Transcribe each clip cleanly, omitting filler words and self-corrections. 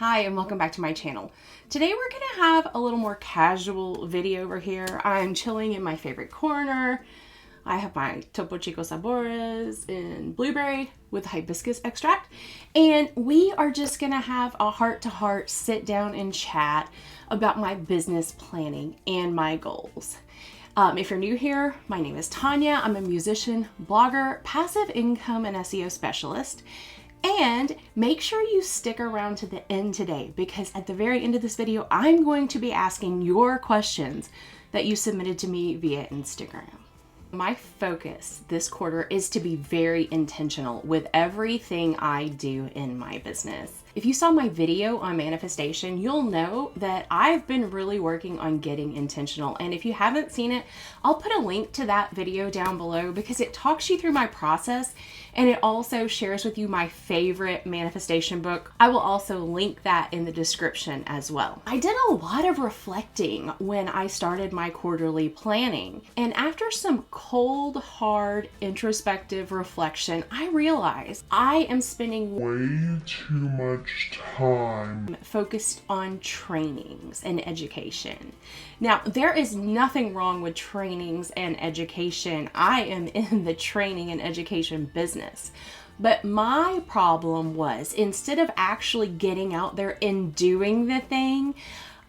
Hi and welcome back to my channel. Today we're gonna have a little more casual video over here. I'm chilling in my favorite corner. I have my Topo Chico Sabores in blueberry with hibiscus extract. And we are just gonna have a heart-to-heart sit down and chat about my business planning and my goals. If you're new here, my name is Tanya. I'm a musician, blogger, passive income and SEO specialist. And make sure you stick around to the end today, because at the very end of this video, I'm going to be asking your questions that you submitted to me via Instagram. My focus this quarter is to be very intentional with everything I do in my business. If you saw my video on manifestation, you'll know that I've been really working on getting intentional. And if you haven't seen it, I'll put a link to that video down below because it talks you through my process and it also shares with you my favorite manifestation book. I will also link that in the description as well. I did a lot of reflecting when I started my quarterly planning. And after some cold, hard, introspective reflection, I realized I am spending way too much time focused on trainings and education. Now, there is nothing wrong with trainings and education. I am in the training and education business. But my problem was, instead of actually getting out there and doing the thing,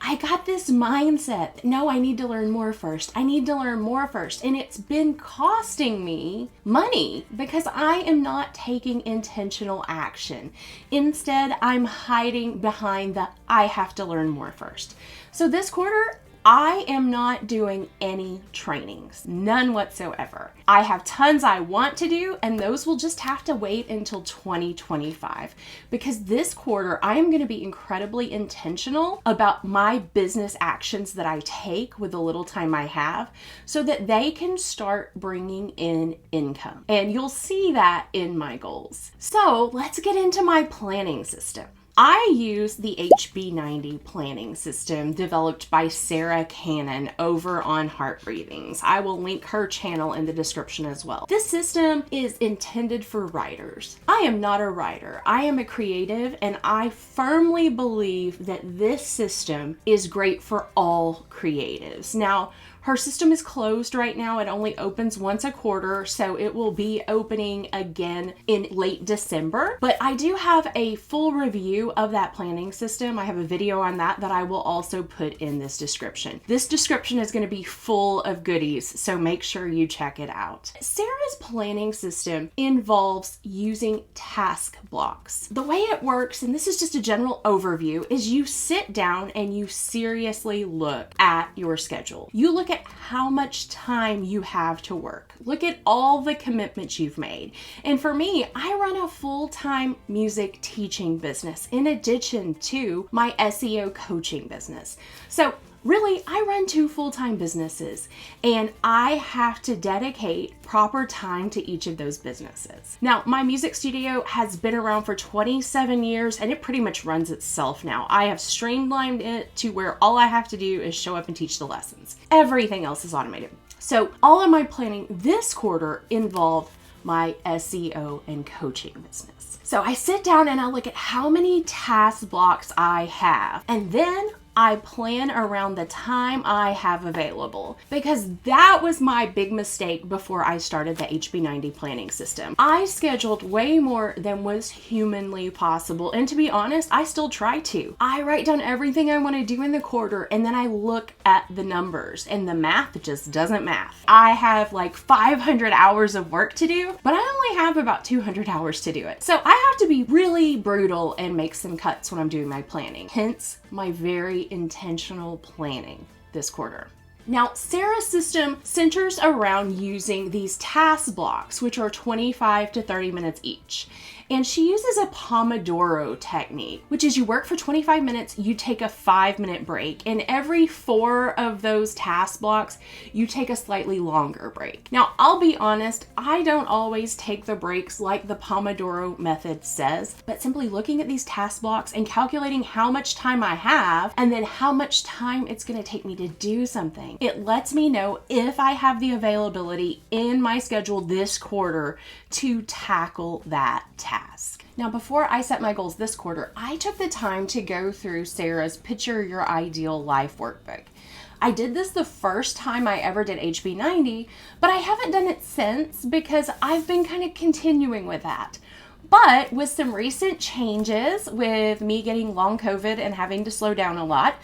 I got this mindset, no, I need to learn more first. I need to learn more first. And it's been costing me money because I am not taking intentional action. Instead, I'm hiding behind the I have to learn more first. So this quarter, I am not doing any trainings, none whatsoever. I have tons I want to do, and those will just have to wait until 2025 because this quarter I am going to be incredibly intentional about my business actions that I take with the little time I have so that they can start bringing in income. And you'll see that in my goals. So let's get into my planning system. I use the HB90 planning system developed by Sarah Cannon over on Heart Breathings. I will link her channel in the description as well. This system is intended for writers. I am not a writer. I am a creative, and I firmly believe that this system is great for all creatives. Now, her system is closed right now. It only opens once a quarter, so it will be opening again in late December. But I do have a full review of that planning system. I have a video on that I will also put in this description. This description is going to be full of goodies, so make sure you check it out. Sarah's planning system involves using task blocks. The way it works, and this is just a general overview, is you sit down and you seriously look at your schedule. You look at how much time you have to work. Look at all the commitments you've made. And for me, I run a full-time music teaching business in addition to my SEO coaching business. So really, I run two full-time businesses and I have to dedicate proper time to each of those businesses. Now, my music studio has been around for 27 years and it pretty much runs itself now. I have streamlined it to where all I have to do is show up and teach the lessons. Everything else is automated. So all of my planning this quarter involved my SEO and coaching business. So I sit down and I look at how many task blocks I have, and then I plan around the time I have available, because that was my big mistake before I started the HB90 planning system. I scheduled way more than was humanly possible, and to be honest, I still try to. I write down everything I want to do in the quarter, and then I look at the numbers, and the math just doesn't math. I have like 500 hours of work to do, but I only have about 200 hours to do it. So I have to be really brutal and make some cuts when I'm doing my planning. Hence, my very intentional planning this quarter. Now, Sarah's system centers around using these task blocks, which are 25 to 30 minutes each. And she uses a Pomodoro technique, which is you work for 25 minutes, you take a 5-minute break, and every 4 of those task blocks, you take a slightly longer break. Now, I'll be honest, I don't always take the breaks like the Pomodoro method says, but simply looking at these task blocks and calculating how much time I have, and then how much time it's gonna take me to do something, it lets me know if I have the availability in my schedule this quarter to tackle that task. task. Now, before I set my goals this quarter, I took the time to go through Sarah's Picture Your Ideal Life workbook. I did this the first time I ever did HB90, but I haven't done it since because I've been kind of continuing with that. But with some recent changes, with me getting long COVID and having to slow down a lot,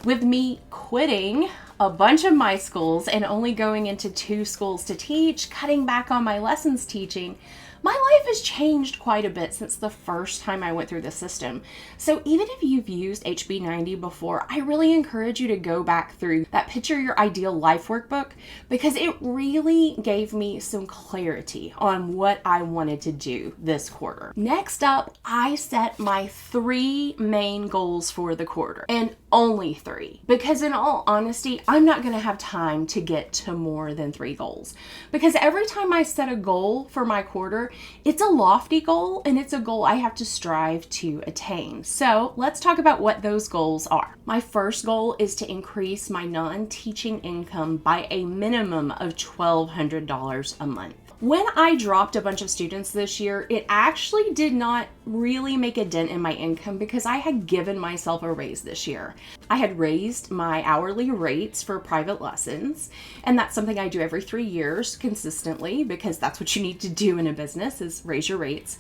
with me quitting a bunch of my schools and only going into 2 schools to teach, cutting back on my lessons teaching, my life has changed quite a bit since the first time I went through the system. So even if you've used HB90 before, I really encourage you to go back through that Picture Your Ideal Life workbook because it really gave me some clarity on what I wanted to do this quarter. Next up, I set my 3 main goals for the quarter, and only 3, because in all honesty, I'm not going to have time to get to more than 3 goals, because every time I set a goal for my quarter, it's a lofty goal and it's a goal I have to strive to attain. So let's talk about what those goals are. My first goal is to increase my non-teaching income by a minimum of $1,200 a month. When I dropped a bunch of students this year, it actually did not really make a dent in my income because I had given myself a raise this year. I had raised my hourly rates for private lessons, and that's something I do every 3 years consistently because that's what you need to do in a business is raise your rates.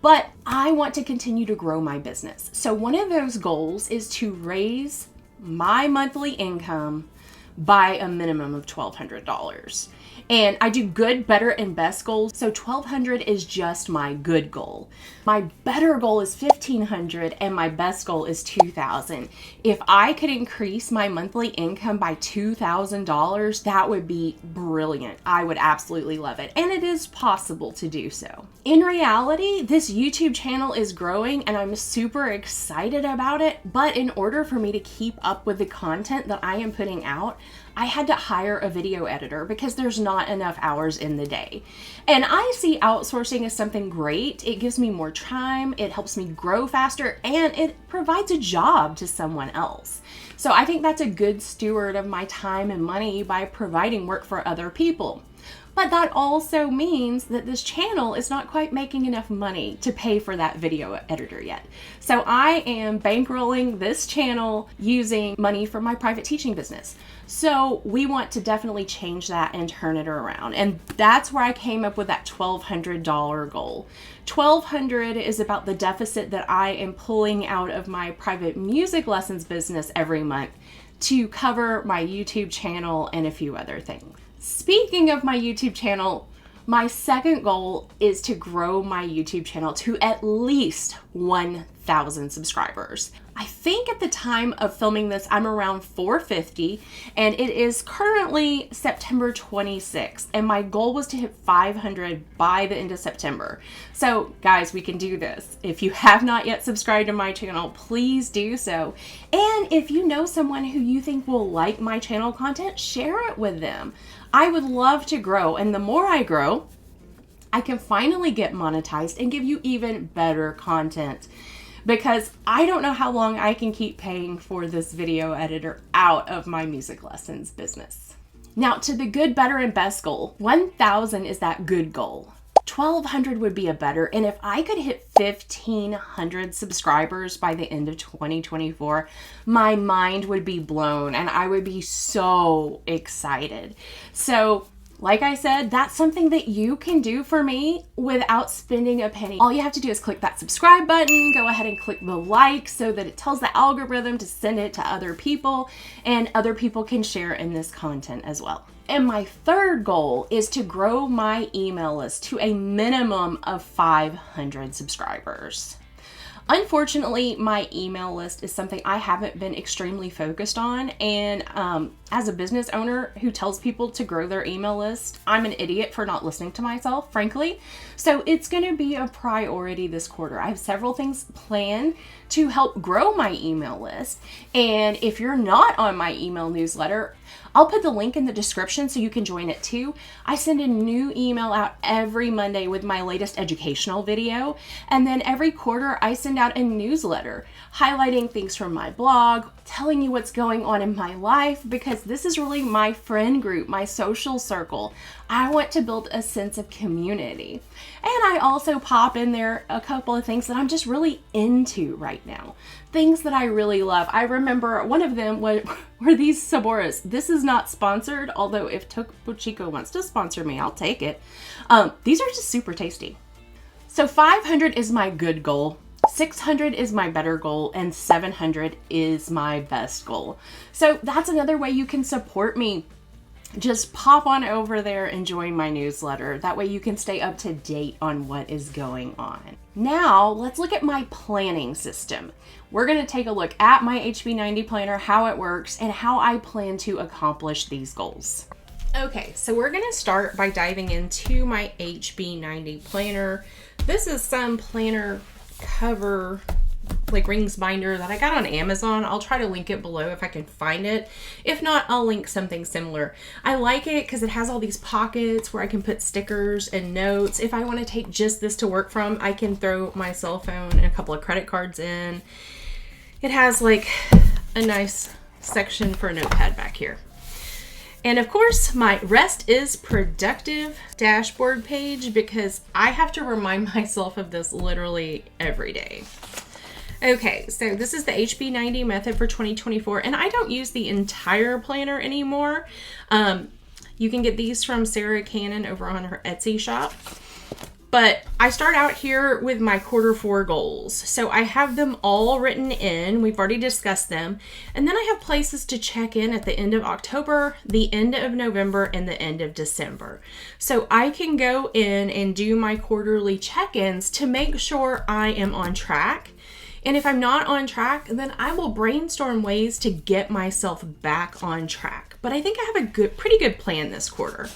But I want to continue to grow my business. So one of those goals is to raise my monthly income by a minimum of $1,200. And I do good, better, and best goals. So $1,200 is just my good goal. My better goal is $1,500 and my best goal is $2,000. If I could increase my monthly income by $2,000, that would be brilliant. I would absolutely love it. And it is possible to do so. In reality, this YouTube channel is growing and I'm super excited about it. But in order for me to keep up with the content that I am putting out, I had to hire a video editor because there's not enough hours in the day. And I see outsourcing as something great. It gives me more time, it helps me grow faster, and it provides a job to someone else. So I think that's a good steward of my time and money by providing work for other people. But that also means that this channel is not quite making enough money to pay for that video editor yet. So I am bankrolling this channel using money from my private teaching business. So we want to definitely change that and turn it around. And that's where I came up with that $1,200 goal. $1,200 is about the deficit that I am pulling out of my private music lessons business every month to cover my YouTube channel and a few other things. Speaking of my YouTube channel, my second goal is to grow my YouTube channel to at least 1,000 subscribers. I think at the time of filming this, I'm around 450, and it is currently September 26th, and my goal was to hit 500 by the end of September. So guys, we can do this. If you have not yet subscribed to my channel, please do so. And if you know someone who you think will like my channel content, share it with them. I would love to grow, and the more I grow, I can finally get monetized and give you even better content. Because I don't know how long I can keep paying for this video editor out of my music lessons business. Now to the good, better, and best goal. 1,000 is that good goal. 1,200 would be a better, and if I could hit 1,500 subscribers by the end of 2024, my mind would be blown and I would be so excited. So like I said, that's something that you can do for me without spending a penny. All you have to do is click that subscribe button, go ahead and click the like so that it tells the algorithm to send it to other people, and other people can share in this content as well. And my third goal is to grow my email list to a minimum of 500 subscribers. Unfortunately, my email list is something I haven't been extremely focused on, and as a business owner who tells people to grow their email list, I'm an idiot for not listening to myself, frankly. So it's going to be a priority this quarter. I have several things planned to help grow my email list, and if you're not on my email newsletter, I'll put the link in the description so you can join it too. I send a new email out every Monday with my latest educational video, and then every quarter I send out a newsletter highlighting things from my blog, telling you what's going on in my life, because this is really my friend group, my social circle. I want to build a sense of community. And I also pop in there a couple of things that I'm just really into right now. Things that I really love. I remember one of them were these Saboras. This is not sponsored, although if Topo Chico wants to sponsor me, I'll take it. These are just super tasty. So 500 is my good goal. 600 is my better goal, and 700 is my best goal. So that's another way you can support me. Just pop on over there and join my newsletter. That way you can stay up to date on what is going on. Now, let's look at my planning system. We're going to take a look at my HB90 planner, how it works, and how I plan to accomplish these goals. Okay, so we're going to start by diving into my HB90 planner. This is some planner cover like rings binder that I got on Amazon. I'll try to link it below if I can find it. If not, I'll link something similar. I like it because it has all these pockets where I can put stickers and notes. If I want to take just this to work from, I can throw my cell phone and a couple of credit cards in. It has like a nice section for a notepad back here. And of course, my rest is productive dashboard page, because I have to remind myself of this literally every day. Okay, so this is the HB90 method for 2024, and I don't use the entire planner anymore. You can get these from Sarah Cannon over on her Etsy shop. But I start out here with my Q4 goals. So I have them all written in. We've already discussed them. And then I have places to check in at the end of October, the end of November, and the end of December. So I can go in and do my quarterly check-ins to make sure I am on track. And if I'm not on track, then I will brainstorm ways to get myself back on track. But I think I have a pretty good plan this quarter.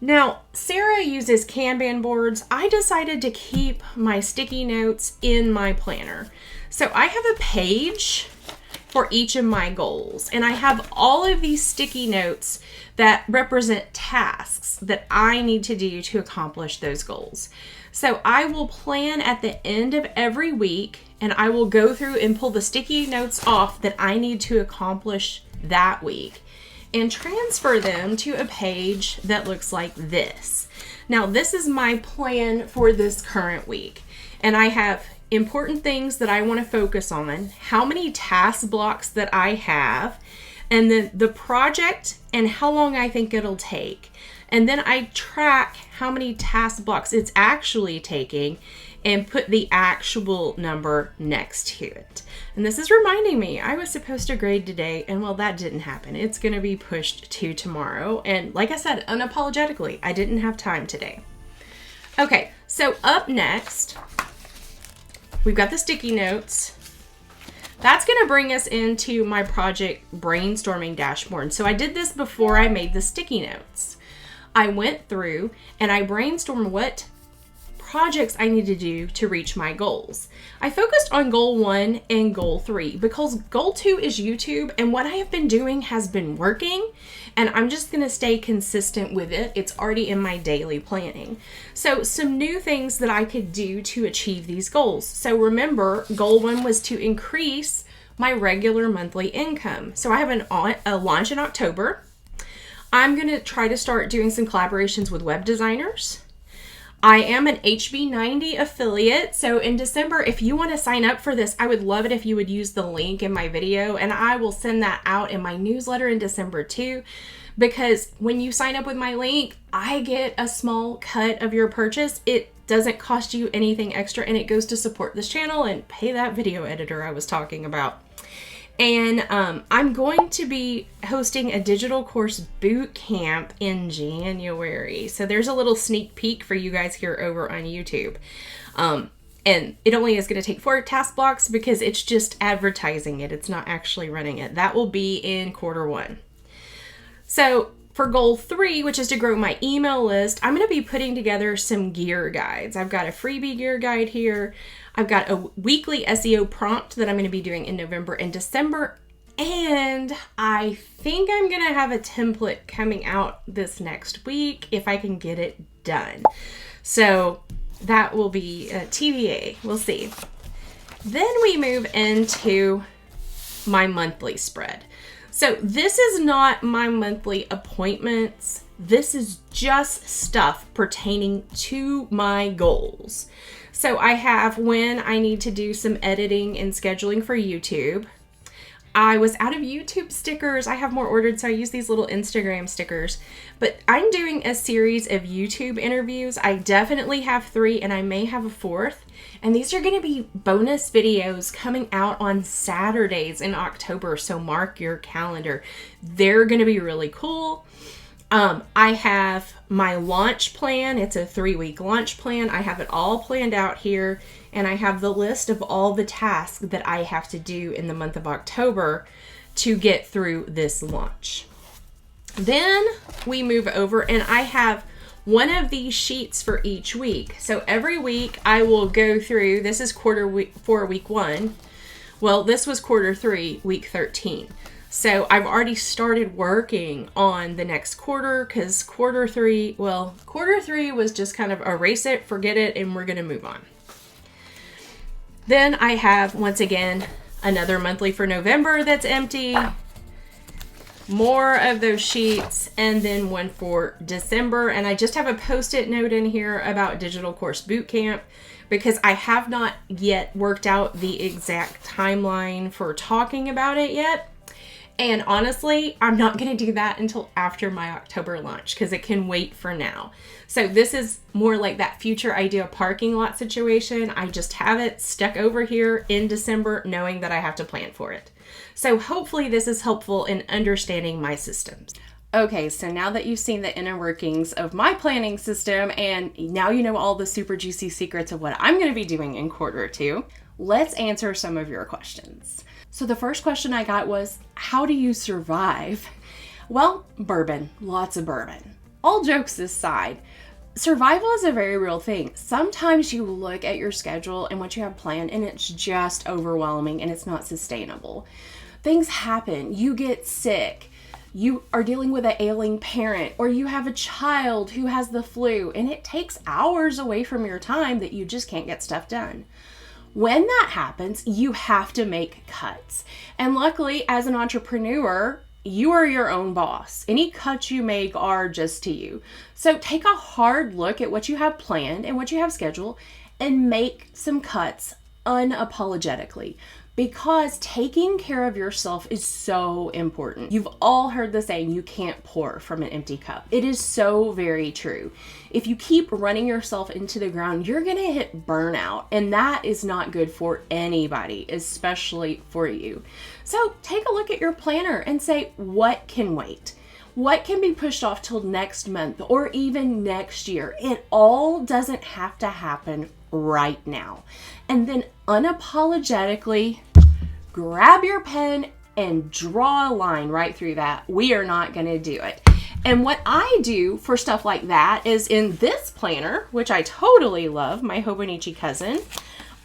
Now, Sarah uses Kanban boards. I decided to keep my sticky notes in my planner. So I have a page for each of my goals, and I have all of these sticky notes that represent tasks that I need to do to accomplish those goals. So I will plan at the end of every week, and I will go through and pull the sticky notes off that I need to accomplish that week, and transfer them to a page that looks like this. Now, this is my plan for this current week, and I have important things that I want to focus on, how many task blocks that I have, and then the project and how long I think it'll take. And then I track how many task blocks it's actually taking and put the actual number next to it. And this is reminding me, I was supposed to grade today, and well, that didn't happen. It's gonna be pushed to tomorrow. And like I said, unapologetically, I didn't have time today. Okay, so up next, we've got the sticky notes. That's gonna bring us into my project brainstorming dashboard. So I did this before I made the sticky notes. I went through and I brainstormed what projects I need to do to reach my goals. I focused on goal 1 and goal 3 because goal 2 is YouTube, and what I have been doing has been working, and I'm just going to stay consistent with it. It's already in my daily planning. So some new things that I could do to achieve these goals. So remember, goal 1 was to increase my regular monthly income. So I have a launch in October. I'm going to try to start doing some collaborations with web designers. I am an HB90 affiliate, so in December, if you want to sign up for this, I would love it if you would use the link in my video, and I will send that out in my newsletter in December too, because when you sign up with my link, I get a small cut of your purchase. It doesn't cost you anything extra, and it goes to support this channel and pay that video editor I was talking about. And I'm going to be hosting a digital course boot camp in January. So there's a little sneak peek for you guys here over on YouTube. And it only is going to take 4 task blocks because it's just advertising it. It's not actually running it. That will be in Q1. So for goal 3, which is to grow my email list, I'm going to be putting together some gear guides. I've got a freebie gear guide here. I've got a weekly SEO prompt that I'm going to be doing in November and December. And I think I'm going to have a template coming out this next week if I can get it done. So that will be TBA. We'll see. Then we move into my monthly spread. So this is not my monthly appointments. This is just stuff pertaining to my goals. So I have when I need to do some editing and scheduling for YouTube. I was out of YouTube stickers. I have more ordered, so I use these little Instagram stickers. But I'm doing a series of YouTube interviews. I definitely have 3, and I may have a 4th. And these are going to be bonus videos coming out on Saturdays in October, so mark your calendar. They're going to be really cool. I have my launch plan. It's a 3-week launch plan. I have it all planned out here, and I have the list of all the tasks that I have to do in the month of October to get through this launch. Then we move over, and I have one of these sheets for each week. So every week I will go through, this is quarter 4, week 1. Well, this was quarter 3, week 13. So I've already started working on the next quarter because quarter 3 was just kind of erase it, forget it, and we're going to move on. Then I have, once again, another monthly for November that's empty, more of those sheets, and then one for December. And I just have a post-it note in here about Digital Course Bootcamp because I have not yet worked out the exact timeline for talking about it yet. And honestly, I'm not going to do that until after my October launch because it can wait for now. So this is more like that future idea parking lot situation. I just have it stuck over here in December knowing that I have to plan for it. So hopefully this is helpful in understanding my systems. Okay, so now that you've seen the inner workings of my planning system and now you know all the super juicy secrets of what I'm going to be doing in quarter 2, let's answer some of your questions. So the first question I got was, how do you survive? Well, bourbon, lots of bourbon. All jokes aside, survival is a very real thing. Sometimes you look at your schedule and what you have planned and it's just overwhelming and it's not sustainable. Things happen, you get sick, you are dealing with an ailing parent, or you have a child who has the flu, and it takes hours away from your time that you just can't get stuff done. When that happens, you have to make cuts. And luckily, as an entrepreneur, you are your own boss. Any cuts you make are just to you. So take a hard look at what you have planned and what you have scheduled and make some cuts unapologetically. Because taking care of yourself is so important. You've all heard the saying, you can't pour from an empty cup. It is so very true. If you keep running yourself into the ground, you're gonna hit burnout, and that is not good for anybody, especially for you. So take a look at your planner and say, what can wait? What can be pushed off till next month or even next year? It all doesn't have to happen right now. And then unapologetically grab your pen and draw a line right through that. We are not going to do it. And what I do for stuff like that is in this planner, which I totally love, my Hobonichi cousin,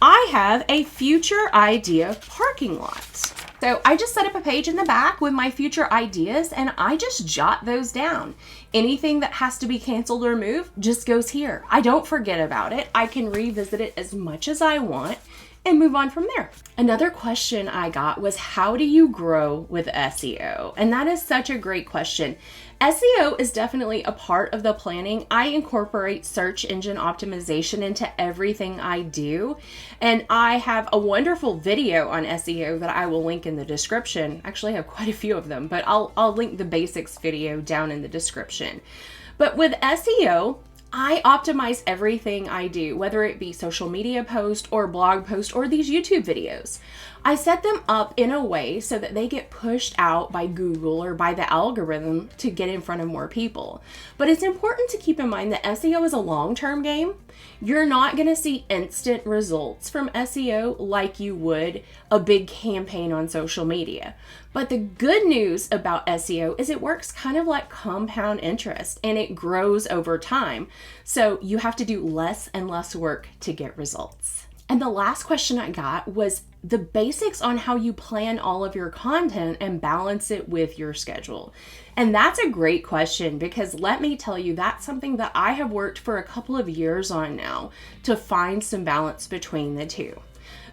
I have a future idea parking lot. So I just set up a page in the back with my future ideas and I just jot those down. Anything that has to be canceled or moved just goes here. I don't forget about it. I can revisit it as much as I want and move on from there. Another question I got was, how do you grow with SEO? And that is such a great question. SEO is definitely a part of the planning. I incorporate search engine optimization into everything I do. And I have a wonderful video on SEO that I will link in the description. Actually, I have quite a few of them, but I'll link the basics video down in the description. But with SEO, I optimize everything I do, whether it be social media post or blog post or these YouTube videos. I set them up in a way so that they get pushed out by Google or by the algorithm to get in front of more people. But it's important to keep in mind that SEO is a long-term game. You're not going to see instant results from SEO like you would a big campaign on social media. But the good news about SEO is it works kind of like compound interest and it grows over time. So you have to do less and less work to get results. And the last question I got was the basics on how you plan all of your content and balance it with your schedule. And that's a great question because let me tell you, that's something that I have worked for a couple of years on now to find some balance between the two.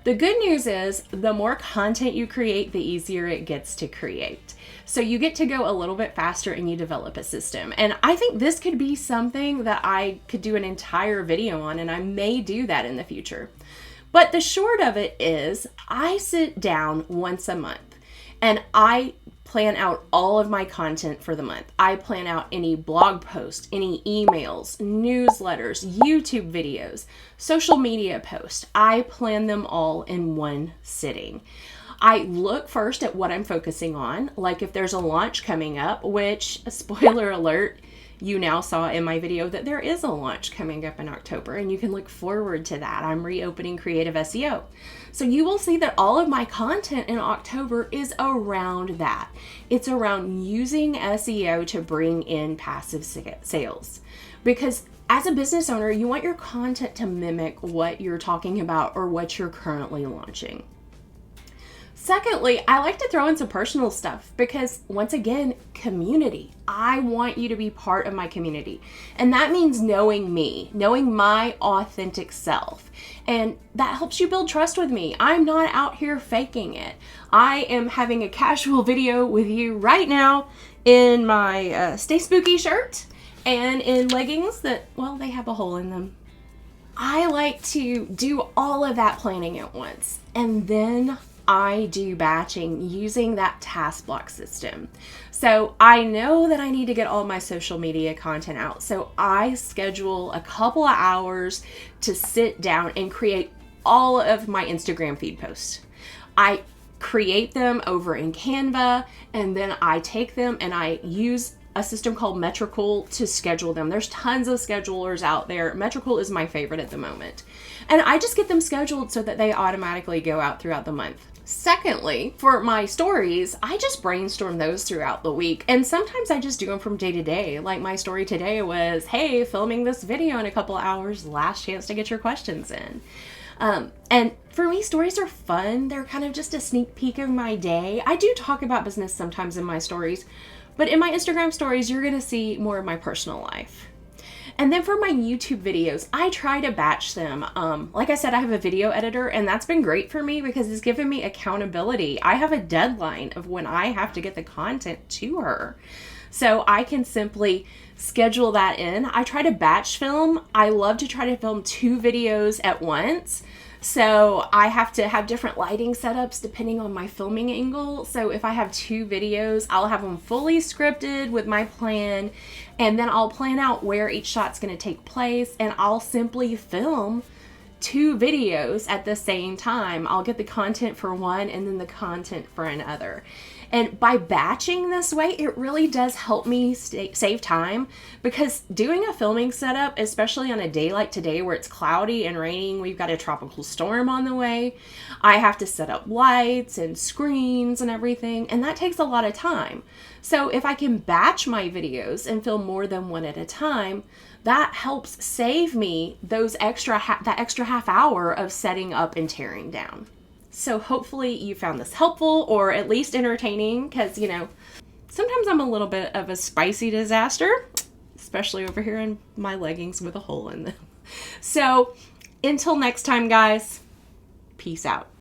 The good news is the more content you create, the easier it gets to create. So you get to go a little bit faster and you develop a system. And I think this could be something that I could do an entire video on, and I may do that in the future. But the short of it is I sit down once a month and I plan out all of my content for the month. I plan out any blog posts, any emails, newsletters, YouTube videos, social media posts. I plan them all in one sitting. I look first at what I'm focusing on, like if there's a launch coming up, which, spoiler alert, you now saw in my video that there is a launch coming up in October, and you can look forward to that. I'm reopening Creative SEO. So you will see that all of my content in October is around that. It's around using SEO to bring in passive sales. Because as a business owner, you want your content to mimic what you're talking about or what you're currently launching. Secondly, I like to throw in some personal stuff because, once again, community. I want you to be part of my community. And that means knowing me, knowing my authentic self. And that helps you build trust with me. I'm not out here faking it. I am having a casual video with you right now in my Stay Spooky shirt and in leggings that, well, they have a hole in them. I like to do all of that planning at once. And then I do batching using that task block system. So I know that I need to get all my social media content out. So I schedule a couple of hours to sit down and create all of my Instagram feed posts. I create them over in Canva, and then I take them and I use a system called Metrical to schedule them. There's tons of schedulers out there. Metrical is my favorite at the moment. And I just get them scheduled so that they automatically go out throughout the month. Secondly, for my stories, I just brainstorm those throughout the week. And sometimes I just do them from day to day. Like my story today was, hey, filming this video in a couple hours, last chance to get your questions in. And for me, stories are fun. They're kind of just a sneak peek of my day. I do talk about business sometimes in my stories, but in my Instagram stories, you're going to see more of my personal life. And then for my YouTube videos, I try to batch them. Like I said, I have a video editor, and that's been great for me because it's given me accountability. I have a deadline of when I have to get the content to her. So I can simply schedule that in. I try to batch film. I love to try to film 2 videos at once. So I have to have different lighting setups depending on my filming angle. So if I have 2 videos, I'll have them fully scripted with my plan, and then I'll plan out where each shot's going to take place, and I'll simply film 2 videos at the same time. I'll get the content for one and then the content for another. And by batching this way, it really does help me save time, because doing a filming setup, especially on a day like today where it's cloudy and raining, we've got a tropical storm on the way, I have to set up lights and screens and everything, and that takes a lot of time. So if I can batch my videos and film more than one at a time, that helps save me those that extra half hour of setting up and tearing down. So hopefully you found this helpful, or at least entertaining, because, sometimes I'm a little bit of a spicy disaster, especially over here in my leggings with a hole in them. So until next time, guys, peace out.